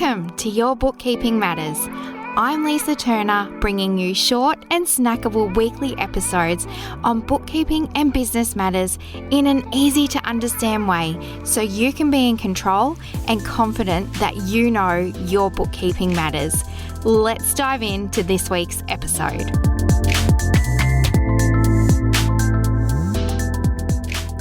Welcome to Your Bookkeeping Matters. I'm Lisa Turner, bringing you short and snackable weekly episodes on bookkeeping and business matters in an easy to understand way so you can be in control and confident that you know your bookkeeping matters. Let's dive into this week's episode.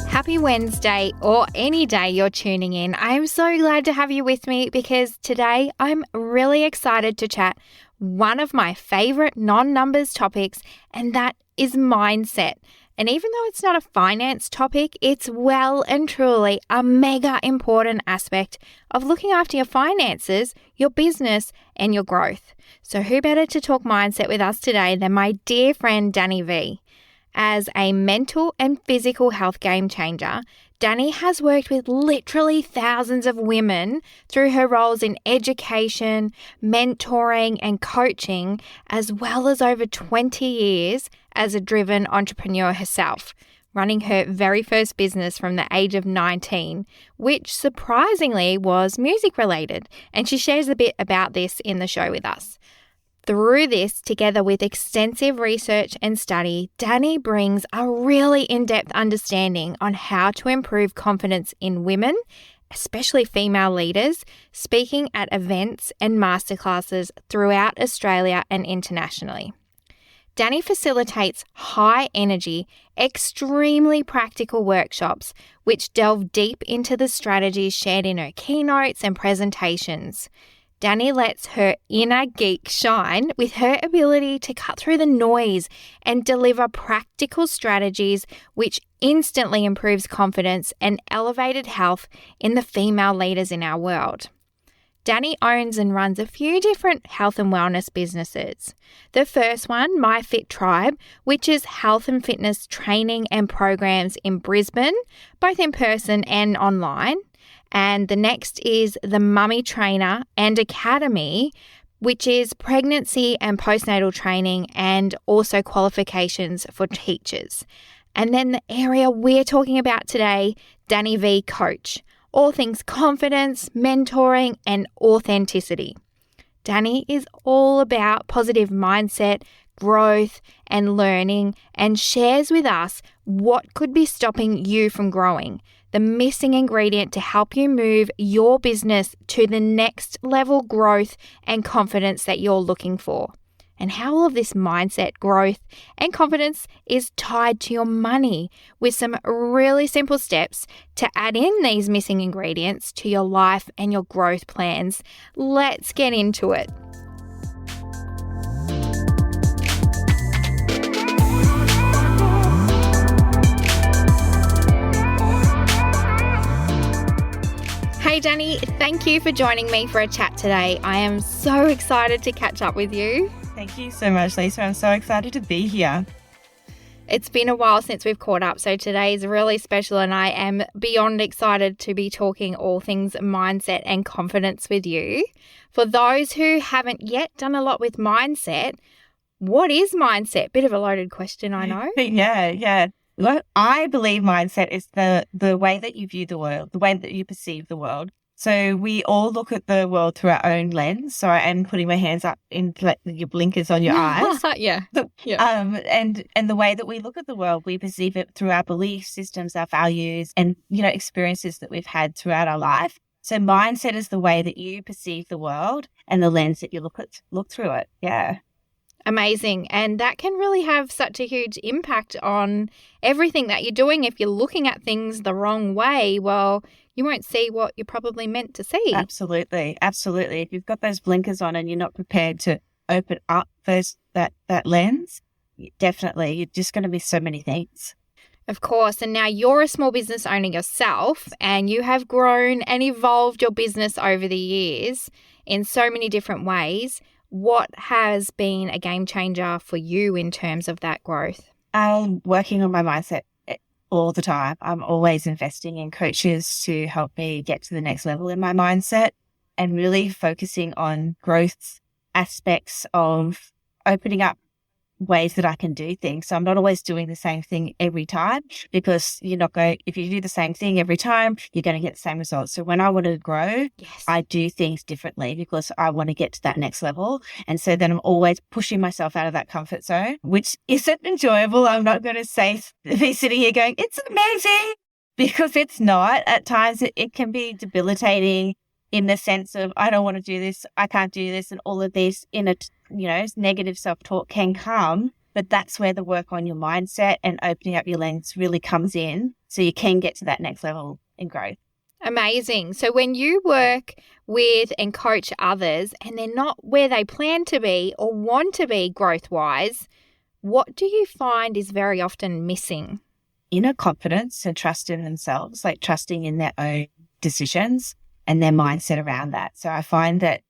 Happy Wednesday, or any day you're tuning in. I'm so glad to have you with me because today I'm really excited to chat one of my favorite non-numbers topics, and that is mindset. And even though it's not a finance topic, it's well and truly a mega important aspect of looking after your finances, your business, and your growth. So who better to talk mindset with us today than my dear friend Danni Vee? As a mental and physical health game changer, Danni has worked with literally thousands of women through her roles in education, mentoring, and coaching, as well as over 20 years as a driven entrepreneur herself, running her very first business from the age of 19, which surprisingly was music related. And she shares a bit about this in the show with us. Through this, together with extensive research and study, Danni brings a really in-depth understanding on how to improve confidence in women, especially female leaders, speaking at events and masterclasses throughout Australia and internationally. Danni facilitates high-energy, extremely practical workshops which delve deep into the strategies shared in her keynotes and presentations. Danni lets her inner geek shine with her ability to cut through the noise and deliver practical strategies which instantly improves confidence and elevated health in the female leaders in our world. Danni owns and runs a few different health and wellness businesses. The first one, My Fit Tribe, which is health and fitness training and programs in Brisbane, both in person and online. And the next is the Mummy Trainer and Academy, which is pregnancy and postnatal training and also qualifications for teachers. And then the area we're talking about today, Danni Vee Coach, all things confidence, mentoring, and authenticity. Danni is all about positive mindset, growth, and learning, and shares with us what could be stopping you from growing, the missing ingredient to help you move your business to the next level growth and confidence that you're looking for, and how all of this mindset, growth, and confidence is tied to your money with some really simple steps to add in these missing ingredients to your life and your growth plans. Let's get into it. Hey Danni, thank you for joining me for a chat today. I am so excited to catch up with you. Thank you so much, Lisa. I'm so excited to be here. It's been a while since we've caught up, so today is really special and I am beyond excited to be talking all things mindset and confidence with you. For those who haven't yet done a lot with mindset, what is mindset? Bit of a loaded question, I know. Yeah. Look, I believe mindset is the way that you view the world, the way that you perceive the world. So we all look at the world through our own lens. So I am putting my hands up in like your blinkers on your eyes. Yeah. And the way that we look at the world, we perceive it through our belief systems, our values, and experiences that we've had throughout our life. So mindset is the way that you perceive the world and the lens that you look through it. Yeah. Amazing. And that can really have such a huge impact on everything that you're doing. If you're looking at things the wrong way, well, you won't see what you're probably meant to see. Absolutely. If you've got those blinkers on and you're not prepared to open up that lens, definitely you're just going to miss so many things. Of course. And now you're a small business owner yourself and you have grown and evolved your business over the years in so many different ways. What has been a game changer for you in terms of that growth? I'm working on my mindset all the time. I'm always investing in coaches to help me get to the next level in my mindset and really focusing on growth aspects of opening up ways that I can do things. So I'm not always doing the same thing every time, because if you do the same thing every time, you're going to get the same results. So when I want to grow, Yes. I do things differently because I want to get to that next level. And so then I'm always pushing myself out of that comfort zone, which isn't enjoyable. I'm not going to be sitting here going, it's amazing, because it's not. At times it can be debilitating in the sense of, I don't want to do this, I can't do this, and all of this negative self-talk can come. But that's where the work on your mindset and opening up your lens really comes in, so you can get to that next level in growth. Amazing. So when you work with and coach others and they're not where they plan to be or want to be growth-wise, what do you find is very often missing? Inner confidence and trust in themselves, like trusting in their own decisions and their mindset around that. So I find that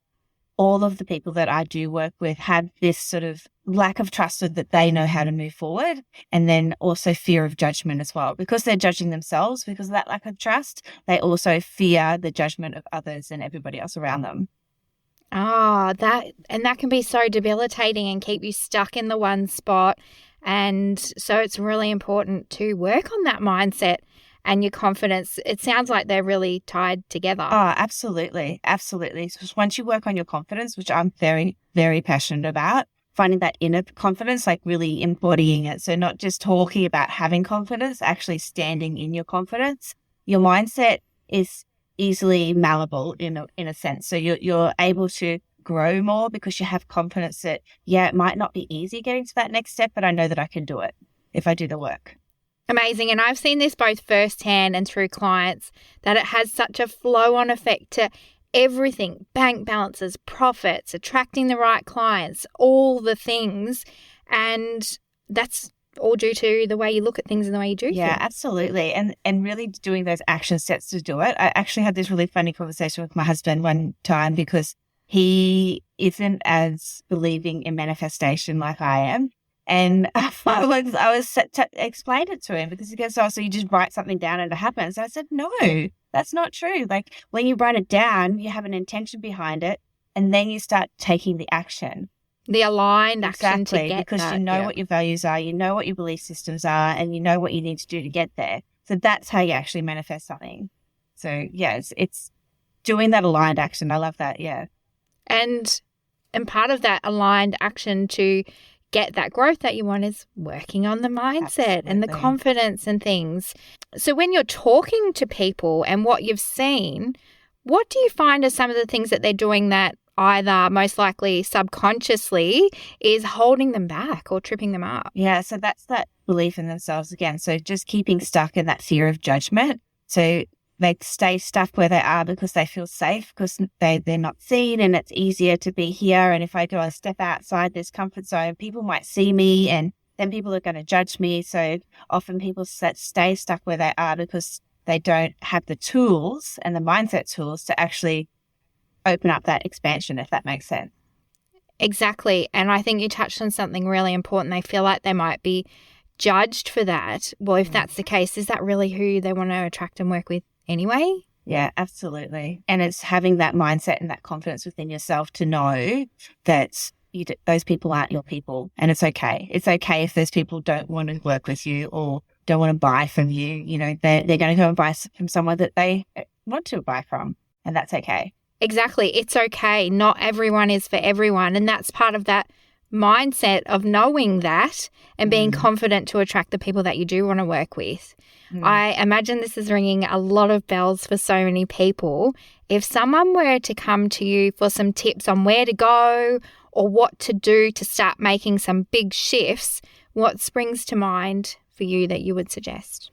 all of the people that I do work with have this sort of lack of trust that they know how to move forward, and then also fear of judgment as well. Because they're judging themselves because of that lack of trust, they also fear the judgment of others and everybody else around them. That can be so debilitating and keep you stuck in the one spot. And so it's really important to work on that mindset and your confidence. It sounds like they're really tied together. Oh, absolutely. Absolutely. So once you work on your confidence, which I'm very, very passionate about, finding that inner confidence, like really embodying it. So not just talking about having confidence, actually standing in your confidence. Your mindset is easily malleable in a sense. So you're able to grow more because you have confidence that, it might not be easy getting to that next step, but I know that I can do it if I do the work. Amazing. And I've seen this both firsthand and through clients, that it has such a flow-on effect to everything: bank balances, profits, attracting the right clients, all the things. And that's all due to the way you look at things and the way you do things. Yeah, absolutely. And really doing those action steps to do it. I actually had this really funny conversation with my husband one time, because he isn't as believing in manifestation like I am. And I was set to explain it to him, because he goes, so you just write something down and it happens. I said, no, that's not true. Like, when you write it down, you have an intention behind it, and then you start taking the action. The aligned action to get because that, you know what your values are, you know what your belief systems are, and you know what you need to do to get there. So that's how you actually manifest something. So yeah, it's doing that aligned action. I love that. Yeah. And part of that aligned action to get that growth that you want is working on the mindset and the confidence and things. So when you're talking to people and what you've seen, what do you find are some of the things that they're doing that either most likely subconsciously is holding them back or tripping them up? Yeah, so that's that belief in themselves again. So just keeping stuck in that fear of judgment. So they stay stuck where they are because they feel safe, because they're not seen, and it's easier to be here. And if I go a step outside this comfort zone, people might see me, and then people are going to judge me. So often people stay stuck where they are because they don't have the tools and the mindset tools to actually open up that expansion, if that makes sense. Exactly. And I think you touched on something really important. They feel like they might be judged for that. Well, if that's the case, is that really who they want to attract and work with anyway? Yeah, absolutely. And it's having that mindset and that confidence within yourself to know that those people aren't your people, and it's okay. It's okay if those people don't want to work with you or don't want to buy from you. You know, they're going to go and buy from someone that they want to buy from, and that's okay. Exactly. It's okay. Not everyone is for everyone. And that's part of that mindset of knowing that and being confident to attract the people that you do want to work with. I imagine this is ringing a lot of bells for so many people. If someone were to come to you for some tips on where to go or what to do to start making some big shifts, what springs to mind for you that you would suggest?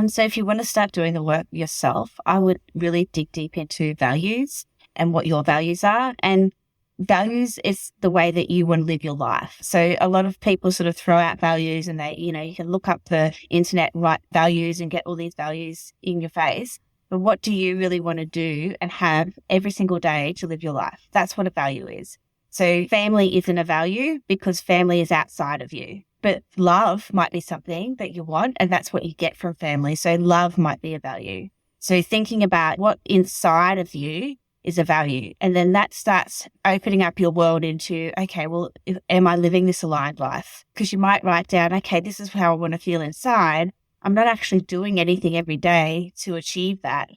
So if you want to start doing the work yourself, I would really dig deep into values and what your values are. And values is the way that you want to live your life. So a lot of people sort of throw out values, and you can look up the internet, write values and get all these values in your face. But what do you really want to do and have every single day to live your life? That's what a value is. So family isn't a value because family is outside of you. But love might be something that you want, and that's what you get from family. So love might be a value. So thinking about what inside of you is a value. And then that starts opening up your world into, okay, well, am I living this aligned life? Because you might write down, okay, this is how I want to feel inside. I'm not actually doing anything every day to achieve that,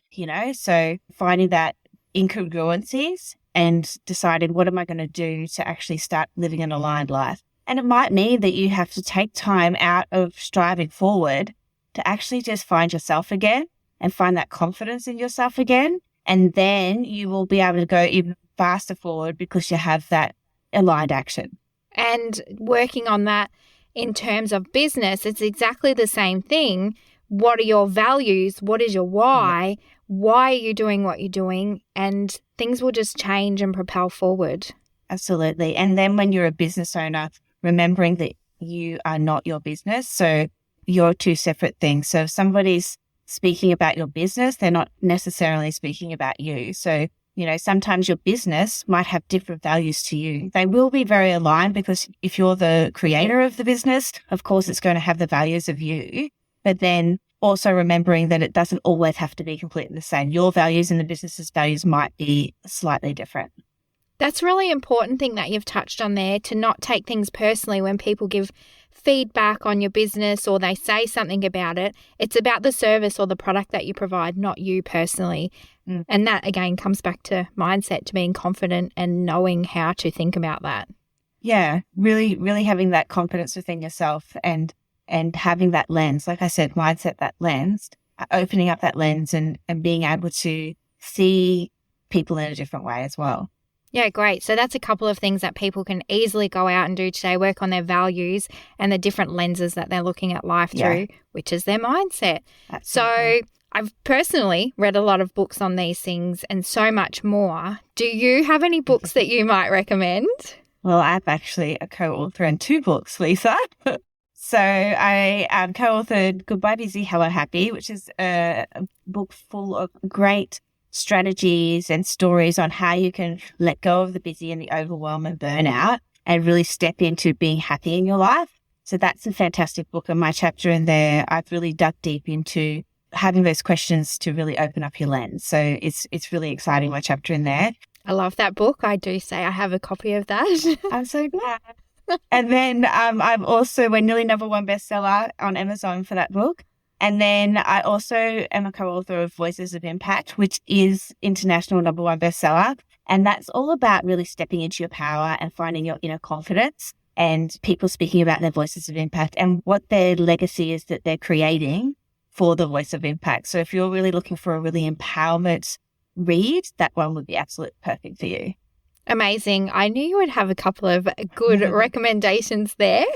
So finding that incongruencies and deciding what am I going to do to actually start living an aligned life. And it might mean that you have to take time out of striving forward to actually just find yourself again and find that confidence in yourself again. And then you will be able to go even faster forward because you have that aligned action. And working on that in terms of business, it's exactly the same thing. What are your values? What is your why? Yeah. Why are you doing what you're doing? And things will just change and propel forward. Absolutely. And then when you're a business owner, remembering that you are not your business. So you're two separate things. So if somebody's speaking about your business, they're not necessarily speaking about you. So, sometimes your business might have different values to you. They will be very aligned because if you're the creator of the business, of course, it's going to have the values of you. But then also remembering that it doesn't always have to be completely the same. Your values and the business's values might be slightly different. That's a really important thing that you've touched on there, to not take things personally when people give feedback on your business or they say something about it. It's about the service or the product that you provide, not you personally. And that, again, comes back to mindset, to being confident and knowing how to think about that. Yeah, really, really having that confidence within yourself and having that lens, like I said, mindset, that lens, opening up that lens and being able to see people in a different way as well. Yeah, great. So that's a couple of things that people can easily go out and do today, work on their values and the different lenses that they're looking at life through, which is their mindset. Absolutely. So I've personally read a lot of books on these things and so much more. Do you have any books that you might recommend? Well, I'm actually a co-author in 2 books, Lisa. So I co-authored Goodbye Busy, Hello Happy, which is a book full of great strategies and stories on how you can let go of the busy and the overwhelm and burnout and really step into being happy in your life. So that's a fantastic book. And my chapter in there, I've really dug deep into having those questions to really open up your lens. So it's really exciting, my chapter in there. I love that book. I do say I have a copy of that. I'm so glad. And then I'm also, we're nearly #1 bestseller on Amazon for that book. And then I also am a co-author of Voices of Impact, which is international #1 bestseller. And that's all about really stepping into your power and finding your inner confidence and people speaking about their voices of impact and what their legacy is that they're creating for the voice of impact. So if you're really looking for a really empowerment read, that one would be absolutely perfect for you. Amazing. I knew you would have a couple of good recommendations there.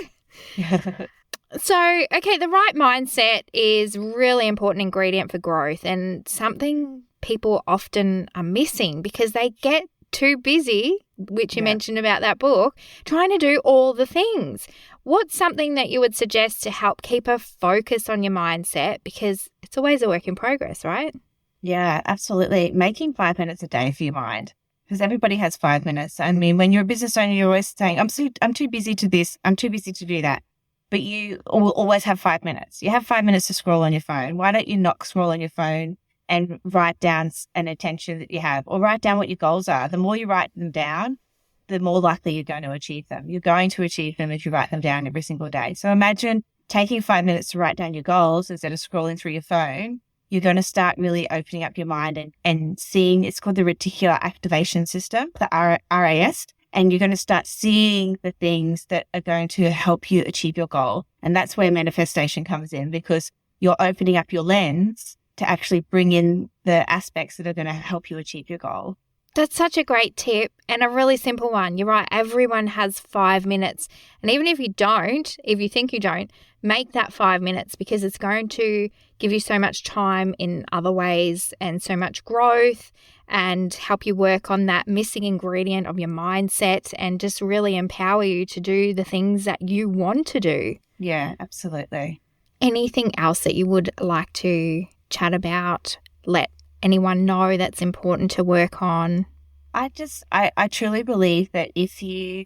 So, okay, the right mindset is really important ingredient for growth and something people often are missing because they get too busy, which you mentioned about that book, trying to do all the things. What's something that you would suggest to help keep a focus on your mindset? Because it's always a work in progress, right? Yeah, absolutely. Making 5 minutes a day for your mind, because everybody has 5 minutes. I mean, when you're a business owner, you're always saying, I'm too busy to this, I'm too busy to do that. But you will always have 5 minutes. You have 5 minutes to scroll on your phone. Why don't you not scroll on your phone and write down an intention that you have, or write down what your goals are? The more you write them down, the more likely you're going to achieve them. You're going to achieve them if you write them down every single day. So imagine taking 5 minutes to write down your goals instead of scrolling through your phone. You're going to start really opening up your mind and seeing, it's called the reticular activation system, the RAS. And you're going to start seeing the things that are going to help you achieve your goal. And that's where manifestation comes in, because you're opening up your lens to actually bring in the aspects that are going to help you achieve your goal. That's such a great tip and a really simple one. You're right. Everyone has 5 minutes. And even if you don't, if you think you don't, make that 5 minutes, because it's going to give you so much time in other ways and so much growth and help you work on that missing ingredient of your mindset and just really empower you to do the things that you want to do. Yeah, absolutely. Anything else that you would like to chat about, let anyone know that's important to work on? I truly believe that if you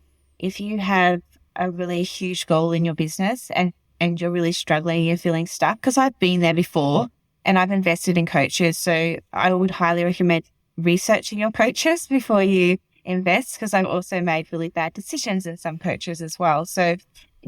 have a really huge goal in your business and you're really struggling, you're feeling stuck, because I've been there before and I've invested in coaches. So I would highly recommend researching your coaches before you invest, because I've also made really bad decisions in some coaches as well. So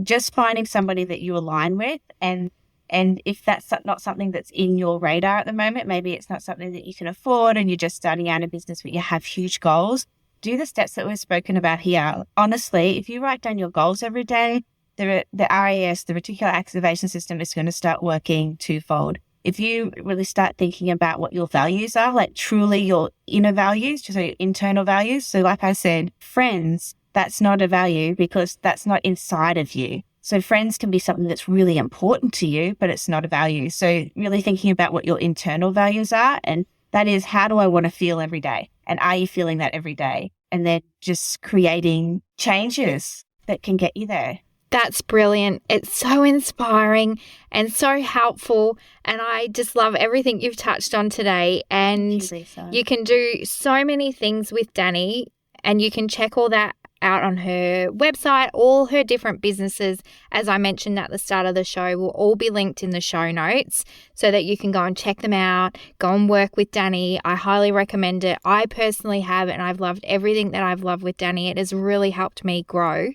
just finding somebody that you align with, and if that's not something that's in your radar at the moment, maybe it's not something that you can afford and you're just starting out a business but you have huge goals, do the steps that we've spoken about here. Honestly, if you write down your goals every day, the RAS, the reticular activation system, is going to start working twofold. If you really start thinking about what your values are, like truly your inner values, so your internal values. So like I said, friends, that's not a value because that's not inside of you. So friends can be something that's really important to you, but it's not a value. So really thinking about what your internal values are, and that is, how do I want to feel every day? And are you feeling that every day? And then just creating changes that can get you there. That's brilliant. It's so inspiring and so helpful. And I just love everything you've touched on today. And you can do so many things with Danni, and you can check all that out on her website. All her different businesses, as I mentioned at the start of the show, will all be linked in the show notes so that you can go and check them out, go and work with Danni. I highly recommend it. I personally have, and I've loved everything that I've loved with Danni. It has really helped me grow.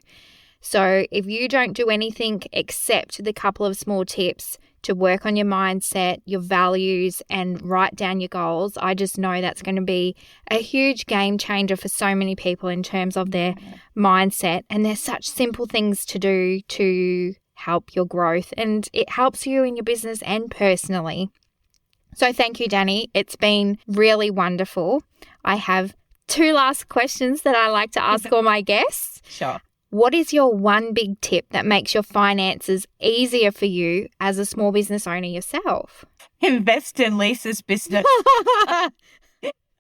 So if you don't do anything except the couple of small tips to work on your mindset, your values, and write down your goals, I just know that's going to be a huge game changer for so many people in terms of their mindset. And there's such simple things to do to help your growth, and it helps you in your business and personally. So thank you, Danni. It's been really wonderful. I have 2 last questions that I like to ask all my guests. Sure. What is your one big tip that makes your finances easier for you as a small business owner yourself? Invest in Lisa's business. I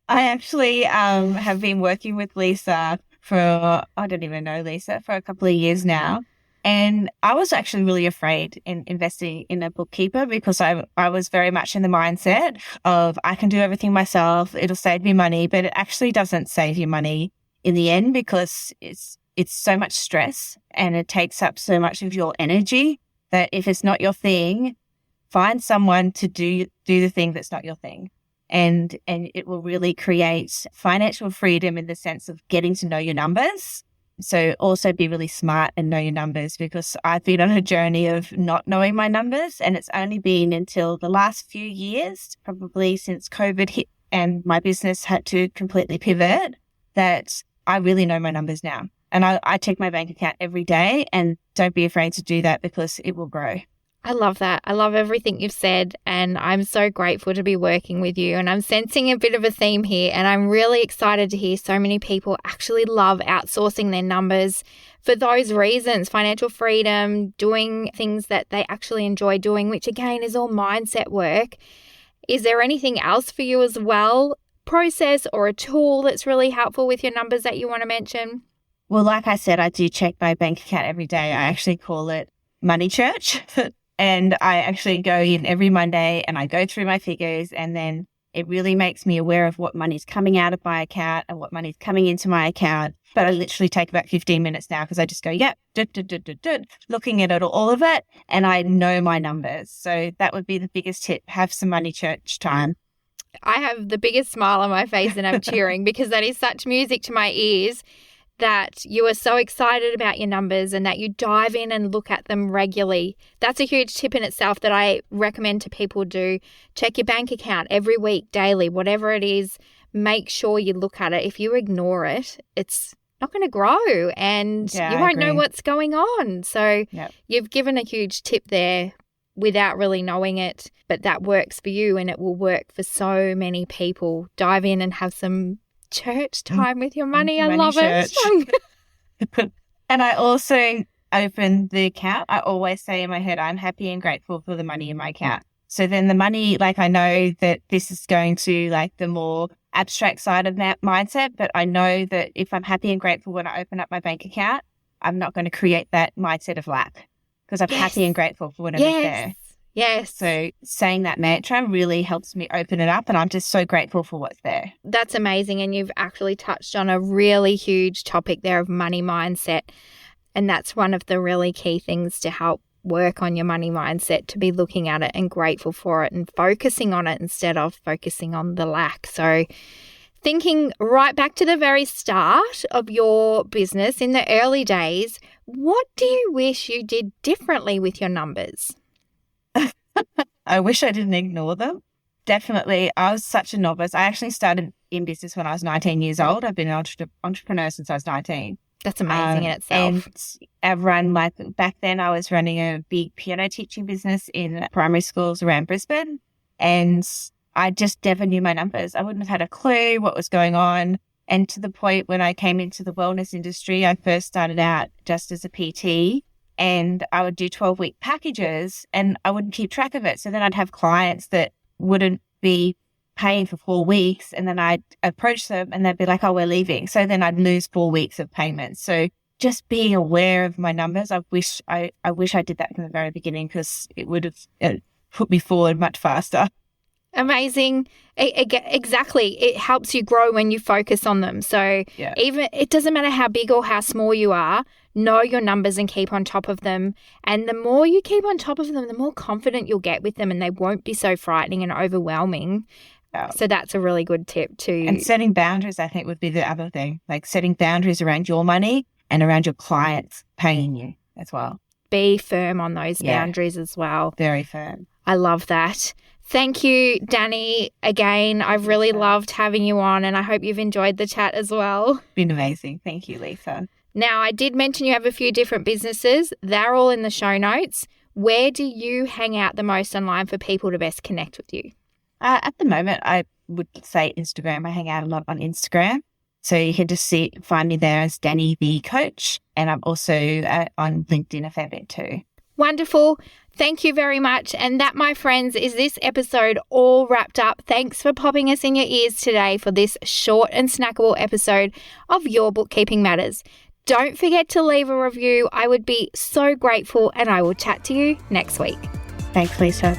actually have been working with Lisa for a couple of years now. And I was actually really afraid in investing in a bookkeeper because I was very much in the mindset of I can do everything myself. It'll save me money, but it actually doesn't save you money in the end because it's so much stress and it takes up so much of your energy that if it's not your thing, find someone to do the thing that's not your thing. And it will really create financial freedom in the sense of getting to know your numbers. So also be really smart and know your numbers, because I've been on a journey of not knowing my numbers, and it's only been until the last few years, probably since COVID hit and my business had to completely pivot, that I really know my numbers now. And I check my bank account every day, and don't be afraid to do that because it will grow. I love that. I love everything you've said, and I'm so grateful to be working with you. And I'm sensing a bit of a theme here, and I'm really excited to hear so many people actually love outsourcing their numbers for those reasons: financial freedom, doing things that they actually enjoy doing, which again is all mindset work. Is there anything else for you as well, process or a tool that's really helpful with your numbers that you want to mention? Well, like I said, I do check my bank account every day. I actually call it Money Church. And I actually go in every Monday and I go through my figures, and then it really makes me aware of what money's coming out of my account and what money's coming into my account. But I literally take about 15 minutes now because I just go, looking at it, all of it, and I know my numbers. So that would be the biggest tip. Have some Money Church time. I have the biggest smile on my face and I'm cheering because that is such music to my ears, that you are so excited about your numbers and that you dive in and look at them regularly. That's a huge tip in itself that I recommend to people do. Check your bank account every week, daily, whatever it is. Make sure you look at it. If you ignore it, it's not going to grow and you won't know what's going on. So You've given a huge tip there without really knowing it, but that works for you and it will work for so many people. Dive in and have some church time with your money. I love it. And I also open the account. I always say in my head, I'm happy and grateful for the money in my account. So then the money, like I know that this is going to like the more abstract side of that mindset, but I know that if I'm happy and grateful when I open up my bank account, I'm not going to create that mindset of lack because I'm happy and grateful for whatever's there. Yes. So saying that mantra really helps me open it up, and I'm just so grateful for what's there. That's amazing. And you've actually touched on a really huge topic there of money mindset. And that's one of the really key things to help work on your money mindset, to be looking at it and grateful for it and focusing on it instead of focusing on the lack. So Thinking right back to the very start of your business in the early days, what do you wish you did differently with your numbers? I wish I didn't ignore them. Definitely. I was such a novice. I actually started in business when I was 19 years old. I've been an entrepreneur since I was 19. That's amazing in itself. And back then I was running a big piano teaching business in primary schools around Brisbane. And I just never knew my numbers. I wouldn't have had a clue what was going on. And to the point when I came into the wellness industry, I first started out just as a PT, and I would do 12-week packages and I wouldn't keep track of it. So then I'd have clients that wouldn't be paying for 4 weeks, and then I'd approach them and they'd be like, oh, we're leaving. So then I'd lose 4 weeks of payments. So just being aware of my numbers, I wish I did that from the very beginning, because it would have put me forward much faster. Amazing. Exactly. It helps you grow when you focus on them. So even it doesn't matter how big or how small you are, know your numbers and keep on top of them. And the more you keep on top of them, the more confident you'll get with them, and they won't be so frightening and overwhelming. So that's a really good tip too. And setting boundaries, I think, would be the other thing, like setting boundaries around your money and around your clients paying you as well. Be firm on those boundaries as well. Very firm. I love that. Thank you, Danni. Again, I've really loved having you on, and I hope you've enjoyed the chat as well. Been amazing. Thank you, Lisa. Now, I did mention you have a few different businesses. They're all in the show notes. Where do you hang out the most online for people to best connect with you? At the moment, I would say Instagram. I hang out a lot on Instagram. So you can just find me there as Danni Vee Coach. And I'm also on LinkedIn a fair bit too. Wonderful. Thank you very much. And that, my friends, is this episode all wrapped up. Thanks for popping us in your ears today for this short and snackable episode of Your Bookkeeping Matters. Don't forget to leave a review. I would be so grateful, and I will chat to you next week. Thanks, Lisa.